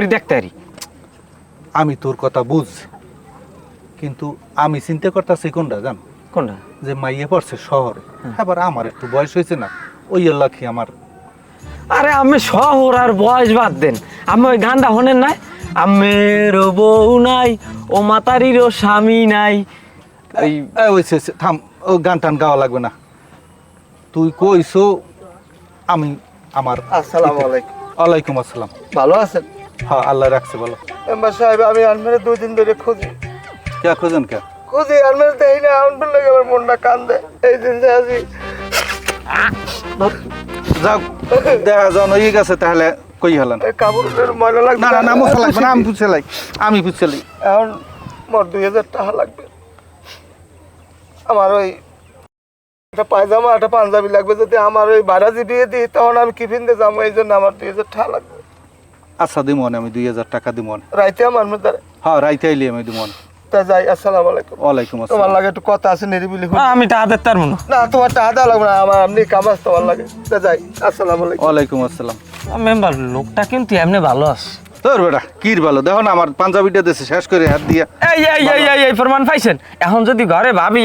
করে দেখতে পারি। আমি তোর কথা বুঝ, কিন্তু আমি চিন্তা করতেছি কোনটা জান, কোনটা? যে মাইয়ে পড়ছে শহরে, এবার আমার একটু বয়স হয়েছে না, ওই এলাকি আমার। আরে আমি শহর আর বয়স বাদ দেন, আমি ওই গানটা শোনেন নাই, আমের বউ নাই ও মাতারিরও স্বামী নাই, ওই ওই থাম, ও গান টান গাওয়া লাগবে না। তুই কইছো, আমি আমার। আসসালামু আলাইকুম। ওয়ালাইকুম আসসালাম। ভালো আছেন? হ্যাঁ, আল্লাহ রাখছে বলো। মেম্বার সাহেব, আমি আলমারি 2 দিন ধরে খুঁজি কে খোঁজেন কে? আলমারি দেখি না, আলমারি লাগে আমার মনটা কান্দে। এই দিন যে আছি যাও, দেখা যাও হয়ে গেছে, তাহলে কই হলেন? কাপড়ের ময়লা লাগবে। না না না, মশা লাগবে না, আমি পুছালাই, আমি পুছালাই। এখন মোট 2000 টাকা লাগবে। আমার ওই একটা পায়জামা একটা পাঞ্জাবি লাগবে, যদি আমার ওই বারাজি দিয়ে দিই তখন আমি কি কিনতে যাবো, এই জন্য আমার 2000 টাকা লাগবে। আচ্ছা দিমন, আমি 2000 টাকা দিমন। রাইতে আমার মধ্যে হ্যাঁ, রাইতে আইলি আমি দিমন। তা যাই। আসসালামু আলাইকুম। ওয়ালাইকুম তোমার আসসালাম। লাগে একটু কথা আছে, নিরিবিলি। আমি টাকা দিতে পারবো না। না, তোমার টাকা দেওয়া লাগবে না, আমার এমনি কামাজ তোমার লাগে। তা যাই। আসসালামু আলাইকুম। ওয়ালাইকুম আসসালাম। মেম্বার লোকটা কিন্তু এমনি ভালো আছে। তোর বেটা কির ভালো, দেখো না আমার পাঞ্জাবিটা দেশে শেষ করে হাত দিয়া। এই এই এই এই এই প্রমাণ পাইছেন? এখন যদি ঘরে ভাবি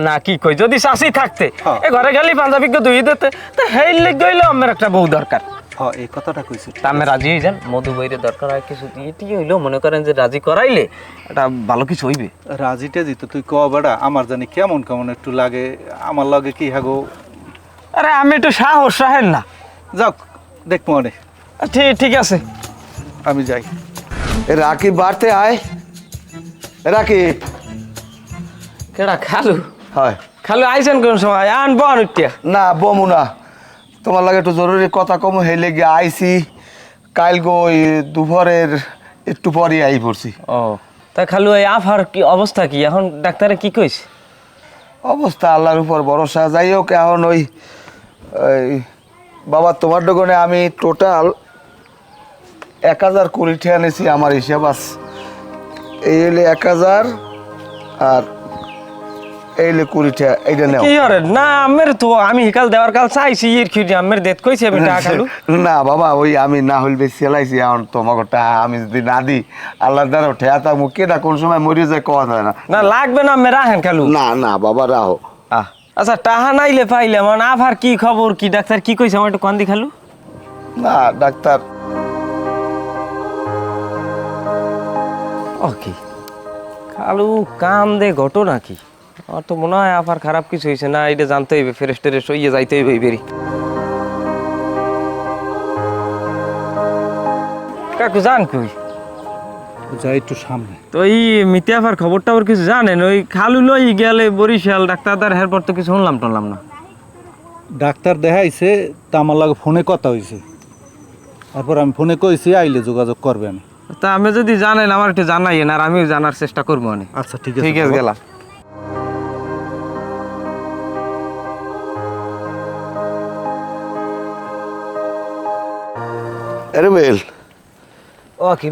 না কি কই, যদি শাশি থাকতে হ্যাঁ। এ ঘরে গেলি পাঞ্জাবিকে ধুই দিতে, তো হেই লিখ গইলো আমার একটা বউ দরকার। হ্যাঁ, এই কথাটা কইছি। তা আমি রাজি হয়ে যান, মধু বইরে দরকার হয় কিছু দিয়ে টিয়ে হইলেও মনে করেন যে রাজি করাইলে এটা ভালো কিছু হইবে। রাজিটা দিত তুই ক বেটা, আমার জানি কেমন কেমন একটু লাগে, আমার লাগে কি হাগো। আরে আমি একটু সাহস রাখেন না। যাক, দেখবো অনেক। ঠিক ঠিক আছে, আমি যাই। রাকিব বাড়তে আয়। রাকিব। কেডা? খালু? হয়। খালু আইছেন কোন সময়? আনবো আনুটিয়া। না বমু না, তোমার লাগে একটু জরুরি কথা কম, হেলে গিয়ে আইসি। কাল গো ওই দুপুরের একটু পরে আই পড়ছি। ও তা খালু, এই আফার কি অবস্থা, কি এখন ডাক্তারে কি কইছে? অবস্থা আল্লাহর উপর ভরসা। যাই হোক, এখন ওই বাবা তোমার দোকানে আমি টোটাল 1000 কোটি টাকা নিয়েছি, আমার হিসাব আছে। এই হলে 1000 আর এই হলে 20 টাকা, এইটা নেও। কি হরে না আমের তো আমি হিকাল দেওয়ার কাল চাইছি ইর খিরি আমের দেত কইছে আমি টাকা খালু। না বাবা, ওই আমি না হইল বেশি চালাইছি। এখন তোমাকে টাকা আমি যদি না দিই, আল্লাহ দ্বারা ঠেয়া থাকবো, কেটা কোন সময় মরে যায় কথা হয় না। না লাগবে না, আমি রাখেন খালু। না না বাবা, রাহো। আচ্ছা টাহা নাইলে পাইলে মানে আফার কি খবর, কি ডাক্তার কি কইছে আমার একটু কান্দি খালু। না ডাক্তার, ওকে খালু কাম দে ঘটনা কি? আমার তো মনে হয় আফার খারাপ কিছু হয়েছে না, এটা জানতে হইবে, ফ্রেশ টেরেশ হইয়ে যাইতে হইবে বেরি। কাকু জান কই? যাই একটু সামনে। তো এই মিতে আফার খবরটা ওর কিছু জানেন? ওই খালু লই গেলে বরিশাল ডাক্তার দার হেরপর তো কিছু শুনলাম টনলাম না। ডাক্তার দেখাইছে, তা আমার লাগে ফোনে কথা হয়েছে, তারপর আমি ফোনে কইছি আইলে যোগাযোগ করবেন। তা আমি যদি জানেন আমার একটু জানাইয়েন, আর আমিও জানার চেষ্টা করবো অনেক। আচ্ছা ঠিক আছে। ঠিক আছে, গেলাম। আরে বেল। ও কি